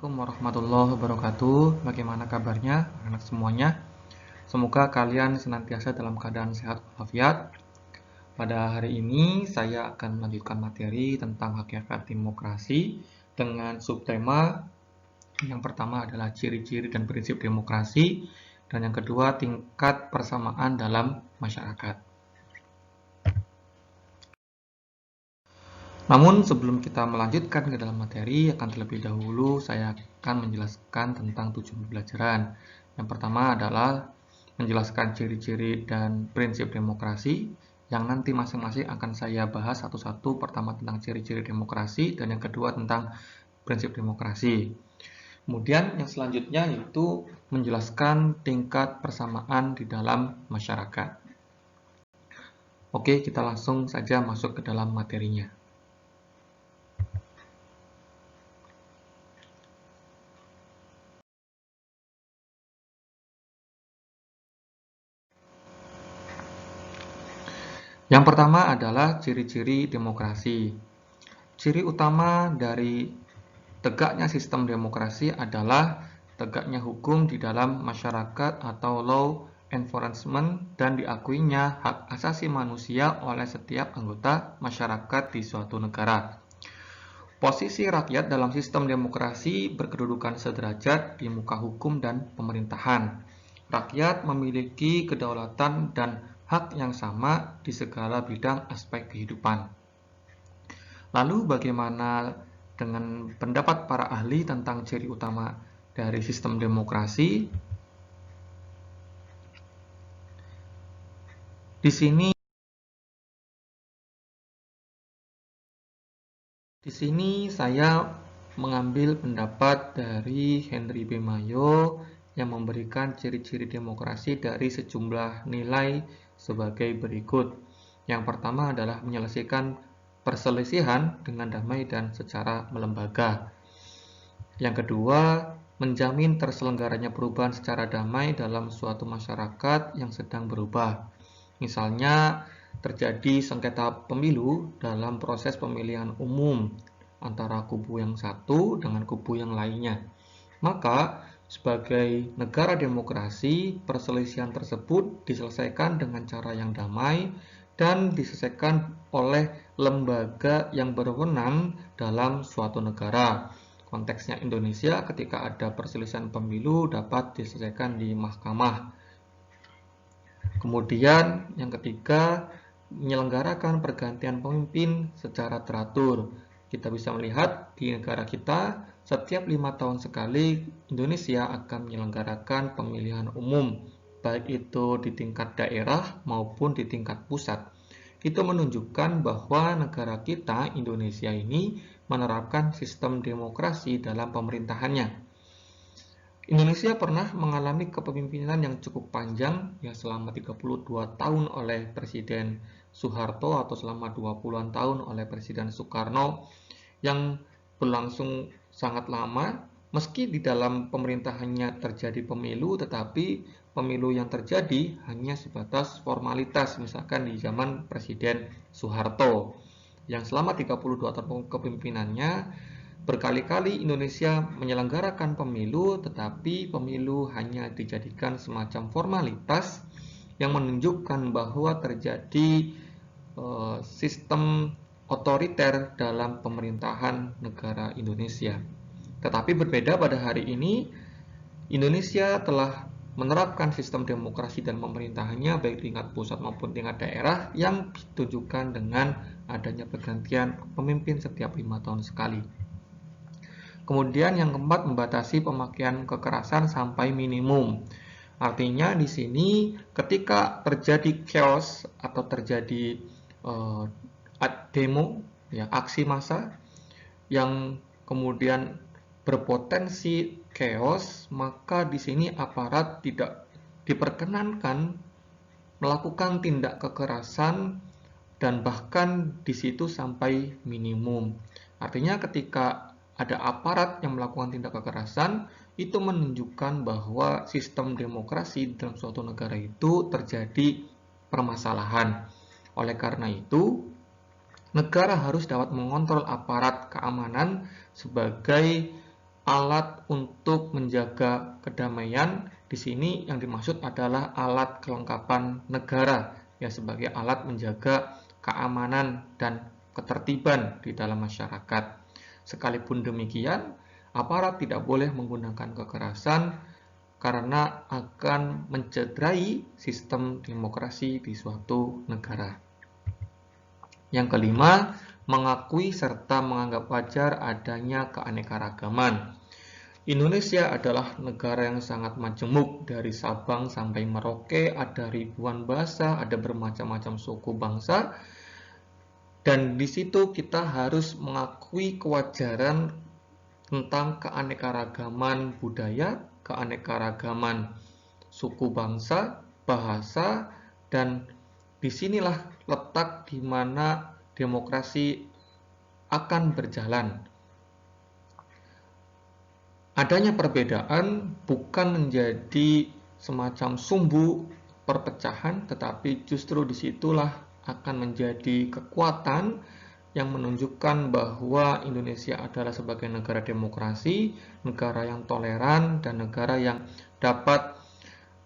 Assalamualaikum warahmatullahi wabarakatuh. Bagaimana kabarnya anak semuanya? Semoga kalian senantiasa dalam keadaan sehat walafiat. Pada hari ini saya akan melanjutkan materi tentang hakikat demokrasi dengan subtema yang pertama adalah ciri-ciri dan prinsip demokrasi dan yang kedua tingkat persamaan dalam masyarakat. Namun sebelum kita melanjutkan ke dalam materi, akan terlebih dahulu saya akan menjelaskan tentang tujuan pembelajaran. Yang pertama adalah menjelaskan ciri-ciri dan prinsip demokrasi, yang nanti masing-masing akan saya bahas satu-satu. Pertama tentang ciri-ciri demokrasi, dan yang kedua tentang prinsip demokrasi. Kemudian yang selanjutnya yaitu menjelaskan tingkat persamaan di dalam masyarakat. Oke, kita langsung saja masuk ke dalam materinya. Yang pertama adalah ciri-ciri demokrasi. Ciri utama dari tegaknya sistem demokrasi adalah tegaknya hukum di dalam masyarakat atau law enforcement dan diakuinya hak asasi manusia oleh setiap anggota masyarakat di suatu negara. Posisi rakyat dalam sistem demokrasi berkedudukan sederajat di muka hukum dan pemerintahan. Rakyat memiliki kedaulatan dan hak yang sama di segala bidang aspek kehidupan. Lalu bagaimana dengan pendapat para ahli tentang ciri utama dari sistem demokrasi? Di sini saya mengambil pendapat dari Henry B. Mayo yang memberikan ciri-ciri demokrasi dari sejumlah nilai sebagai berikut. Yang pertama adalah menyelesaikan perselisihan dengan damai dan secara melembaga. Yang kedua, menjamin terselenggaranya perubahan secara damai dalam suatu masyarakat yang sedang berubah. Misalnya, terjadi sengketa pemilu dalam proses pemilihan umum antara kubu yang satu dengan kubu yang lainnya. Maka, sebagai negara demokrasi, perselisihan tersebut diselesaikan dengan cara yang damai dan diselesaikan oleh lembaga yang berwenang dalam suatu negara. Konteksnya Indonesia, ketika ada perselisihan pemilu dapat diselesaikan di mahkamah. Kemudian yang ketiga, menyelenggarakan pergantian pemimpin secara teratur. Kita bisa melihat di negara kita, setiap 5 tahun sekali Indonesia akan menyelenggarakan pemilihan umum, baik itu di tingkat daerah maupun di tingkat pusat. Itu menunjukkan bahwa negara kita, Indonesia ini, menerapkan sistem demokrasi dalam pemerintahannya. Indonesia pernah mengalami kepemimpinan yang cukup panjang, ya selama 32 tahun oleh Presiden Soeharto atau selama 20-an tahun oleh Presiden Soekarno, yang berlangsung sangat lama. Meski di dalam pemerintahannya terjadi pemilu, tetapi pemilu yang terjadi hanya sebatas formalitas, misalkan di zaman Presiden Soeharto, yang selama 32 tahun kepemimpinannya berkali-kali Indonesia menyelenggarakan pemilu, tetapi pemilu hanya dijadikan semacam formalitas yang menunjukkan bahwa terjadi sistem otoriter dalam pemerintahan negara Indonesia. Tetapi berbeda pada hari ini, Indonesia telah menerapkan sistem demokrasi dan pemerintahannya baik tingkat pusat maupun tingkat daerah yang ditunjukkan dengan adanya pergantian pemimpin setiap 5 tahun sekali. Kemudian yang keempat, membatasi pemakaian kekerasan sampai minimum. Artinya di sini ketika terjadi chaos atau terjadi demo, ya, aksi massa yang kemudian berpotensi chaos, maka di sini aparat tidak diperkenankan melakukan tindak kekerasan dan bahkan di situ sampai minimum. Artinya ketika ada aparat yang melakukan tindak kekerasan, itu menunjukkan bahwa sistem demokrasi dalam suatu negara itu terjadi permasalahan. Oleh karena itu, negara harus dapat mengontrol aparat keamanan sebagai alat untuk menjaga kedamaian. Di sini yang dimaksud adalah alat kelengkapan negara, ya, sebagai alat menjaga keamanan dan ketertiban di dalam masyarakat. Sekalipun demikian, aparat tidak boleh menggunakan kekerasan karena akan mencederai sistem demokrasi di suatu negara. Yang kelima, mengakui serta menganggap wajar adanya keanekaragaman. Indonesia adalah negara yang sangat majemuk, dari Sabang sampai Merauke, ada ribuan bahasa, ada bermacam-macam suku bangsa, dan di situ kita harus mengakui kewajaran tentang keanekaragaman budaya, keanekaragaman suku bangsa, bahasa, dan disinilah letak di mana demokrasi akan berjalan. Adanya perbedaan bukan menjadi semacam sumbu perpecahan, tetapi justru disitulah akan menjadi kekuatan yang menunjukkan bahwa Indonesia adalah sebagai negara demokrasi, negara yang toleran, dan negara yang dapat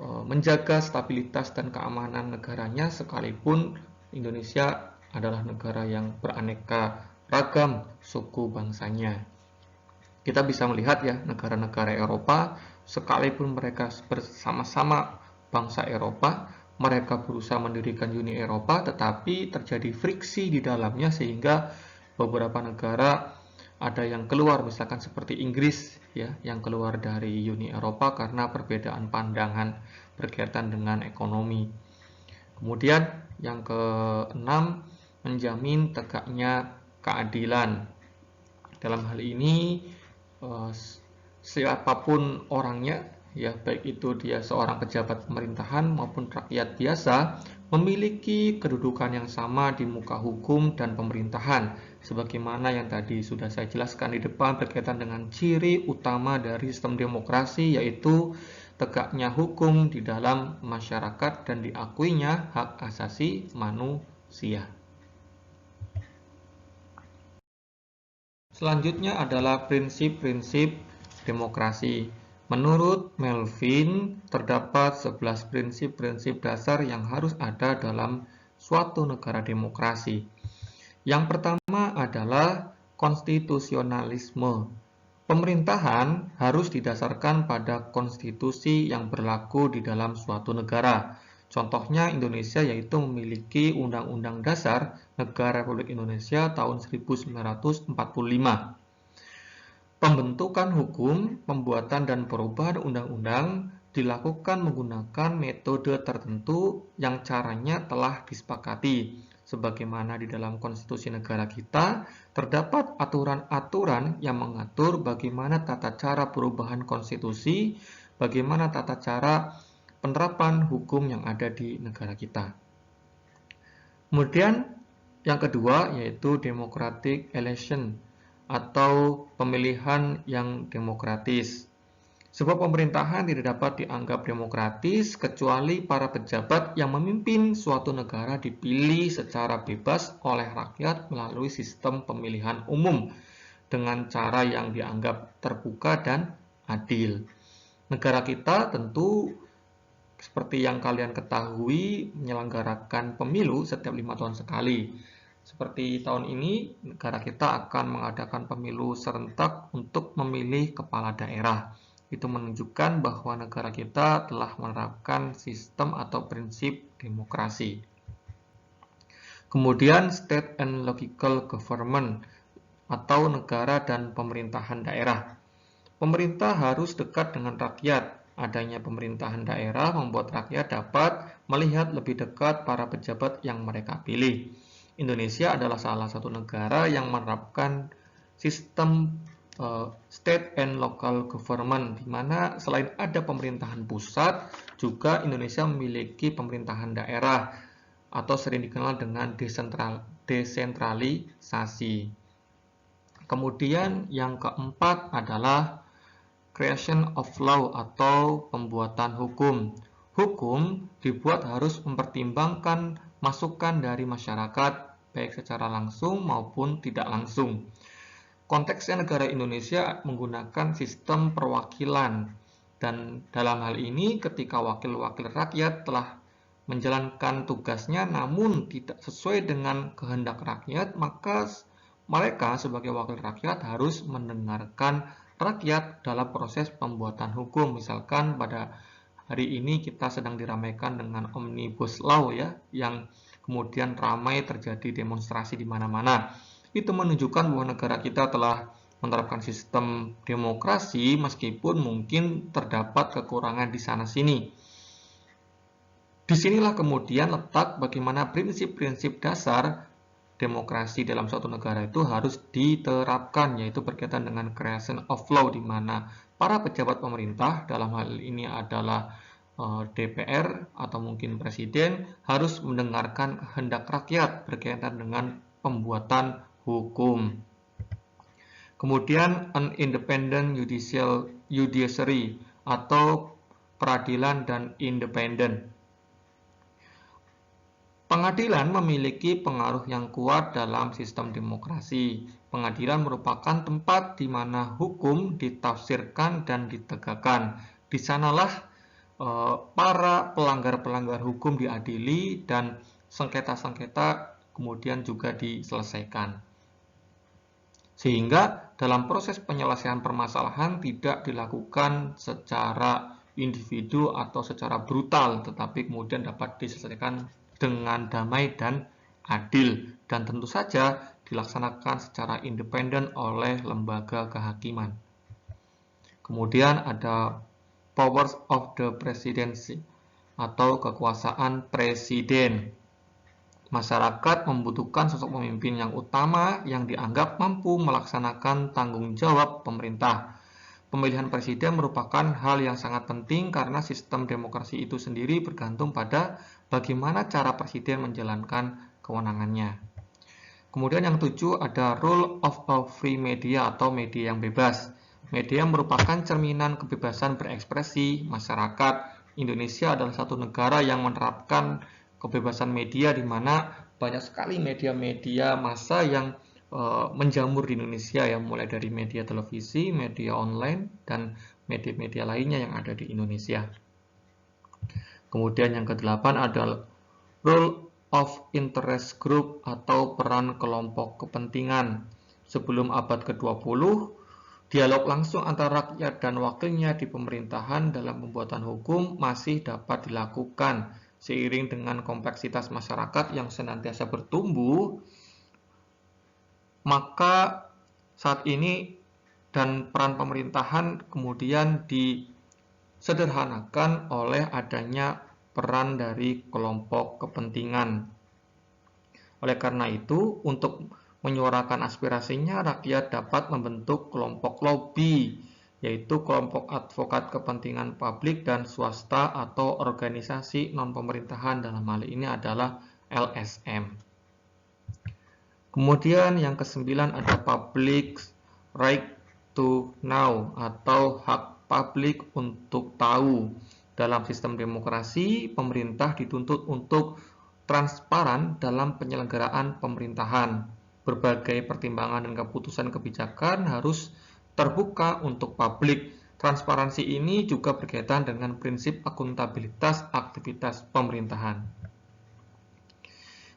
menjaga stabilitas dan keamanan negaranya, sekalipun Indonesia adalah negara yang beraneka ragam suku bangsanya. Kita bisa melihat, ya, negara-negara Eropa, sekalipun mereka bersama-sama bangsa Eropa, mereka berusaha mendirikan Uni Eropa, tetapi terjadi friksi di dalamnya sehingga beberapa negara ada yang keluar, misalkan seperti Inggris, ya, yang keluar dari Uni Eropa karena perbedaan pandangan berkaitan dengan ekonomi. Kemudian yang keenam, menjamin tegaknya keadilan. Dalam hal ini siapapun orangnya, ya, baik itu dia seorang pejabat pemerintahan maupun rakyat biasa, memiliki kedudukan yang sama di muka hukum dan pemerintahan, sebagaimana yang tadi sudah saya jelaskan di depan berkaitan dengan ciri utama dari sistem demokrasi, yaitu tegaknya hukum di dalam masyarakat dan diakuinya hak asasi manusia. Selanjutnya adalah prinsip-prinsip demokrasi. Menurut Melvin, terdapat 11 prinsip-prinsip dasar yang harus ada dalam suatu negara demokrasi. Yang pertama adalah konstitusionalisme. Pemerintahan harus didasarkan pada konstitusi yang berlaku di dalam suatu negara. Contohnya Indonesia, yaitu memiliki Undang-Undang Dasar Negara Republik Indonesia tahun 1945. Pembentukan hukum, pembuatan dan perubahan undang-undang dilakukan menggunakan metode tertentu yang caranya telah disepakati. Sebagaimana di dalam konstitusi negara kita, terdapat aturan-aturan yang mengatur bagaimana tata cara perubahan konstitusi, bagaimana tata cara penerapan hukum yang ada di negara kita. Kemudian yang kedua yaitu democratic election atau pemilihan yang demokratis. Sebuah pemerintahan tidak dapat dianggap demokratis kecuali para pejabat yang memimpin suatu negara dipilih secara bebas oleh rakyat melalui sistem pemilihan umum dengan cara yang dianggap terbuka dan adil. Negara kita tentu seperti yang kalian ketahui menyelenggarakan pemilu setiap 5 tahun sekali. Seperti tahun ini, negara kita akan mengadakan pemilu serentak untuk memilih kepala daerah. Itu menunjukkan bahwa negara kita telah menerapkan sistem atau prinsip demokrasi. Kemudian state and local government atau negara dan pemerintahan daerah. Pemerintah harus dekat dengan rakyat. Adanya pemerintahan daerah membuat rakyat dapat melihat lebih dekat para pejabat yang mereka pilih. Indonesia adalah salah satu negara yang menerapkan sistem state and local government, di mana selain ada pemerintahan pusat, juga Indonesia memiliki pemerintahan daerah atau sering dikenal dengan desentralisasi. Kemudian yang keempat adalah creation of law atau pembuatan hukum. Hukum dibuat harus mempertimbangkan masukan dari masyarakat, baik secara langsung maupun tidak langsung. Konteksnya negara Indonesia menggunakan sistem perwakilan, dan dalam hal ini ketika wakil-wakil rakyat telah menjalankan tugasnya namun tidak sesuai dengan kehendak rakyat, maka mereka sebagai wakil rakyat harus mendengarkan rakyat dalam proses pembuatan hukum. Misalkan pada hari ini kita sedang diramaikan dengan Omnibus Law ya, yang kemudian ramai terjadi demonstrasi di mana-mana. Itu menunjukkan bahwa negara kita telah menerapkan sistem demokrasi meskipun mungkin terdapat kekurangan di sana-sini. Disinilah kemudian letak bagaimana prinsip-prinsip dasar demokrasi dalam suatu negara itu harus diterapkan, yaitu berkaitan dengan creation of law, di mana para pejabat pemerintah, dalam hal ini adalah DPR atau mungkin presiden, harus mendengarkan kehendak rakyat berkaitan dengan pembuatan hukum. Kemudian an independent judiciary atau peradilan dan independen. Pengadilan memiliki pengaruh yang kuat dalam sistem demokrasi. Pengadilan merupakan tempat di mana hukum ditafsirkan dan ditegakkan. Di sanalah para pelanggar-pelanggar hukum diadili dan sengketa-sengketa kemudian juga diselesaikan. Sehingga dalam proses penyelesaian permasalahan tidak dilakukan secara individu atau secara brutal, tetapi kemudian dapat diselesaikan dengan damai dan adil, dan tentu saja dilaksanakan secara independen oleh lembaga kehakiman. Kemudian ada powers of the presidency atau kekuasaan presiden. Masyarakat membutuhkan sosok pemimpin yang utama yang dianggap mampu melaksanakan tanggung jawab pemerintah. Pemilihan presiden merupakan hal yang sangat penting karena sistem demokrasi itu sendiri bergantung pada bagaimana cara presiden menjalankan kewenangannya. Kemudian yang 7 ada rule of a free media atau media yang bebas. Media merupakan cerminan kebebasan berekspresi masyarakat. Indonesia adalah satu negara yang menerapkan kebebasan media, di mana banyak sekali media-media massa yang menjamur di Indonesia ya, mulai dari media televisi, media online, dan media-media lainnya yang ada di Indonesia. Kemudian yang ke-8 adalah role of interest group atau peran kelompok kepentingan. Sebelum abad ke-20, dialog langsung antara rakyat dan wakilnya di pemerintahan dalam pembuatan hukum masih dapat dilakukan. Seiring dengan kompleksitas masyarakat yang senantiasa bertumbuh, maka saat ini dan peran pemerintahan kemudian disederhanakan oleh adanya peran dari kelompok kepentingan. Oleh karena itu, untuk menyuarakan aspirasinya, rakyat dapat membentuk kelompok lobby, yaitu kelompok advokat kepentingan publik dan swasta atau organisasi non-pemerintahan, dalam hal ini adalah LSM. Kemudian yang ke-9 ada public right to know atau hak publik untuk tahu. Dalam sistem demokrasi, pemerintah dituntut untuk transparan dalam penyelenggaraan pemerintahan. Berbagai pertimbangan dan keputusan kebijakan harus terbuka untuk publik. Transparansi ini juga berkaitan dengan prinsip akuntabilitas aktivitas pemerintahan.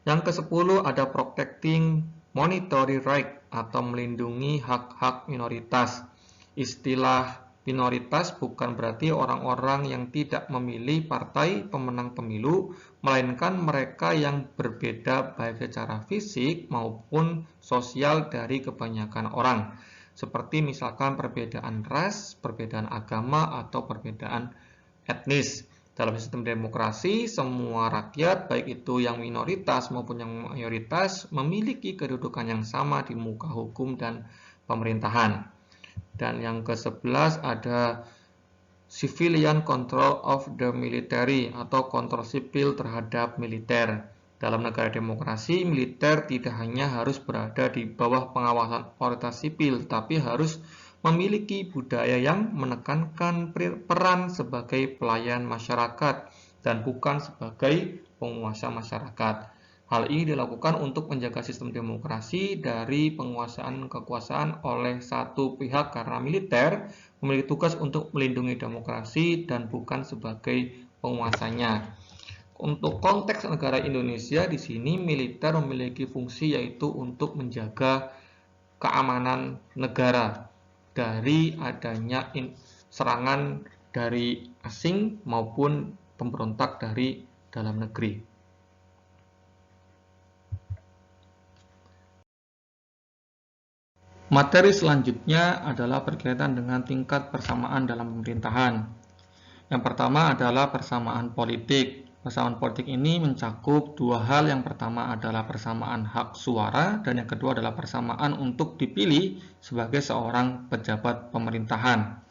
Yang ke-10 ada protecting monetary right atau melindungi hak-hak minoritas. Istilah minoritas bukan berarti orang-orang yang tidak memilih partai pemenang pemilu, melainkan mereka yang berbeda baik secara fisik maupun sosial dari kebanyakan orang. Seperti misalkan perbedaan ras, perbedaan agama, atau perbedaan etnis. Dalam sistem demokrasi, semua rakyat, baik itu yang minoritas maupun yang mayoritas, memiliki kedudukan yang sama di muka hukum dan pemerintahan. Dan yang ke-11 ada civilian control of the military atau kontrol sipil terhadap militer. Dalam negara demokrasi, militer tidak hanya harus berada di bawah pengawasan otoritas sipil, tapi harus memiliki budaya yang menekankan peran sebagai pelayan masyarakat dan bukan sebagai penguasa masyarakat. Hal ini dilakukan untuk menjaga sistem demokrasi dari penguasaan kekuasaan oleh satu pihak karena militer memiliki tugas untuk melindungi demokrasi dan bukan sebagai penguasanya. Untuk konteks negara Indonesia di sini militer memiliki fungsi yaitu untuk menjaga keamanan negara dari adanya serangan dari asing maupun pemberontak dari dalam negeri. Materi selanjutnya adalah berkaitan dengan tingkat persamaan dalam pemerintahan. Yang pertama adalah persamaan politik. Persamaan politik ini mencakup dua hal. Yang pertama adalah persamaan hak suara dan yang kedua adalah persamaan untuk dipilih sebagai seorang pejabat pemerintahan.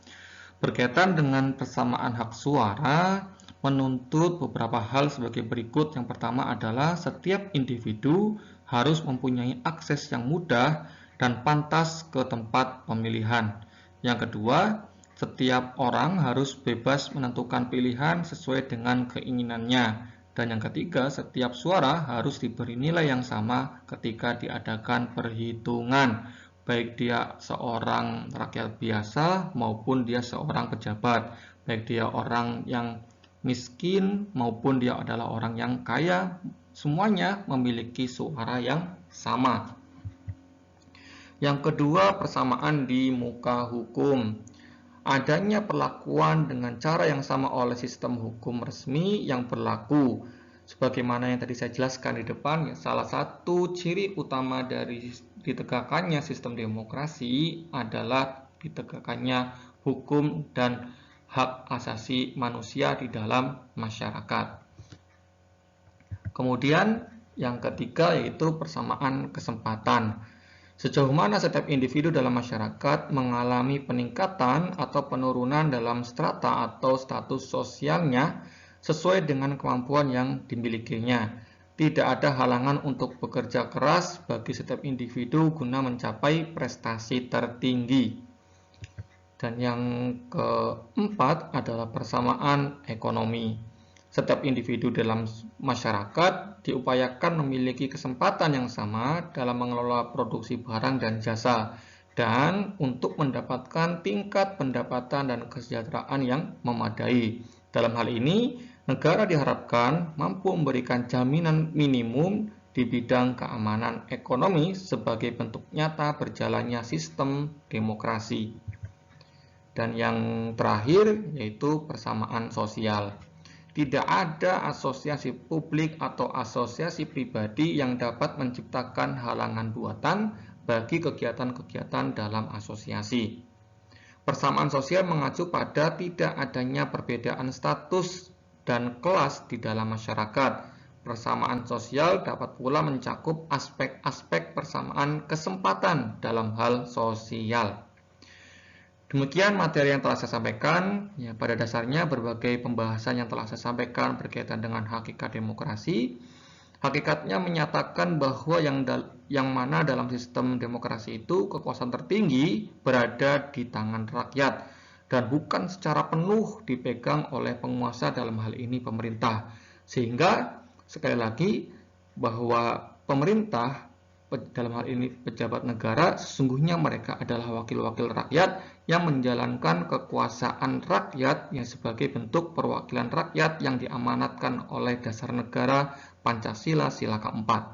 Berkaitan dengan persamaan hak suara menuntut beberapa hal sebagai berikut. Yang pertama adalah setiap individu harus mempunyai akses yang mudah dan pantas ke tempat pemilihan. Yang kedua, setiap orang harus bebas menentukan pilihan sesuai dengan keinginannya. Dan yang ketiga, setiap suara harus diberi nilai yang sama ketika diadakan perhitungan, baik dia seorang rakyat biasa maupun dia seorang pejabat, baik dia orang yang miskin maupun dia adalah orang yang kaya, semuanya memiliki suara yang sama. Yang kedua, persamaan di muka hukum. Adanya perlakuan dengan cara yang sama oleh sistem hukum resmi yang berlaku. Sebagaimana yang tadi saya jelaskan di depan, salah satu ciri utama dari ditegakkannya sistem demokrasi adalah ditegakkannya hukum dan hak asasi manusia di dalam masyarakat. Kemudian yang ketiga yaitu persamaan kesempatan. Sejauh mana setiap individu dalam masyarakat mengalami peningkatan atau penurunan dalam strata atau status sosialnya sesuai dengan kemampuan yang dimilikinya. Tidak ada halangan untuk bekerja keras bagi setiap individu guna mencapai prestasi tertinggi. Dan yang keempat adalah persamaan ekonomi. Setiap individu dalam masyarakat diupayakan memiliki kesempatan yang sama dalam mengelola produksi barang dan jasa dan untuk mendapatkan tingkat pendapatan dan kesejahteraan yang memadai. Dalam hal ini, negara diharapkan mampu memberikan jaminan minimum di bidang keamanan ekonomi sebagai bentuk nyata berjalannya sistem demokrasi. Dan yang terakhir yaitu persamaan sosial. Tidak ada asosiasi publik atau asosiasi pribadi yang dapat menciptakan halangan buatan bagi kegiatan-kegiatan dalam asosiasi. Persamaan sosial mengacu pada tidak adanya perbedaan status dan kelas di dalam masyarakat. Persamaan sosial dapat pula mencakup aspek-aspek persamaan kesempatan dalam hal sosial. Demikian materi yang telah saya sampaikan. Ya, pada dasarnya berbagai pembahasan yang telah saya sampaikan berkaitan dengan hakikat demokrasi. Hakikatnya menyatakan bahwa yang mana dalam sistem demokrasi itu kekuasaan tertinggi berada di tangan rakyat dan bukan secara penuh dipegang oleh penguasa, dalam hal ini pemerintah. Sehingga sekali lagi bahwa pemerintah dalam hal ini pejabat negara sesungguhnya mereka adalah wakil-wakil rakyat yang menjalankan kekuasaan rakyat yang sebagai bentuk perwakilan rakyat yang diamanatkan oleh dasar negara Pancasila sila keempat.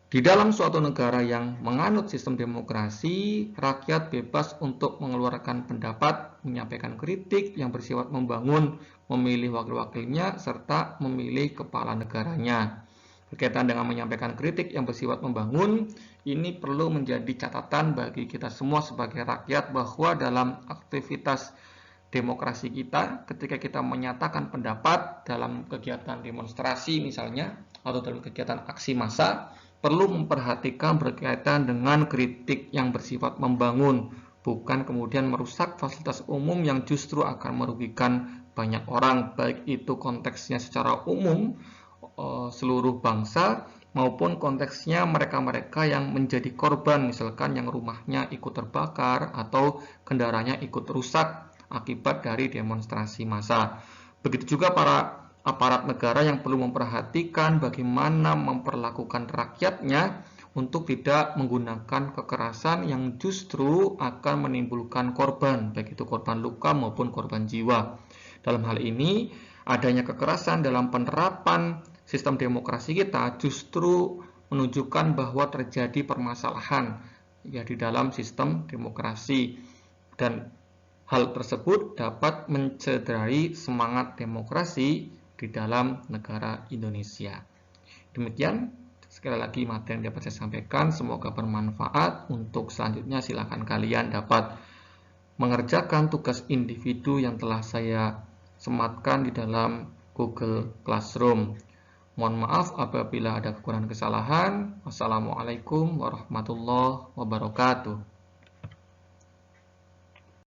Di dalam suatu negara yang menganut sistem demokrasi, rakyat bebas untuk mengeluarkan pendapat, menyampaikan kritik yang bersifat membangun, memilih wakil-wakilnya, serta memilih kepala negaranya. Berkaitan dengan menyampaikan kritik yang bersifat membangun, ini perlu menjadi catatan bagi kita semua sebagai rakyat bahwa dalam aktivitas demokrasi kita, ketika kita menyatakan pendapat dalam kegiatan demonstrasi misalnya, atau dalam kegiatan aksi massa, perlu memperhatikan berkaitan dengan kritik yang bersifat membangun, bukan kemudian merusak fasilitas umum yang justru akan merugikan banyak orang, baik itu konteksnya secara umum, seluruh bangsa maupun konteksnya mereka-mereka yang menjadi korban, misalkan yang rumahnya ikut terbakar atau kendaraannya ikut rusak akibat dari demonstrasi massa. Begitu juga para aparat negara yang perlu memperhatikan bagaimana memperlakukan rakyatnya untuk tidak menggunakan kekerasan yang justru akan menimbulkan korban, baik itu korban luka maupun korban jiwa. Dalam hal ini, adanya kekerasan dalam penerapan sistem demokrasi kita justru menunjukkan bahwa terjadi permasalahan ya di dalam sistem demokrasi, dan hal tersebut dapat mencederai semangat demokrasi di dalam negara Indonesia. Demikian sekali lagi materi yang dapat saya sampaikan, semoga bermanfaat. Untuk selanjutnya silakan kalian dapat mengerjakan tugas individu yang telah saya sematkan di dalam Google Classroom. Mohon maaf apabila ada kekurangan kesalahan. Wassalamualaikum warahmatullahi wabarakatuh.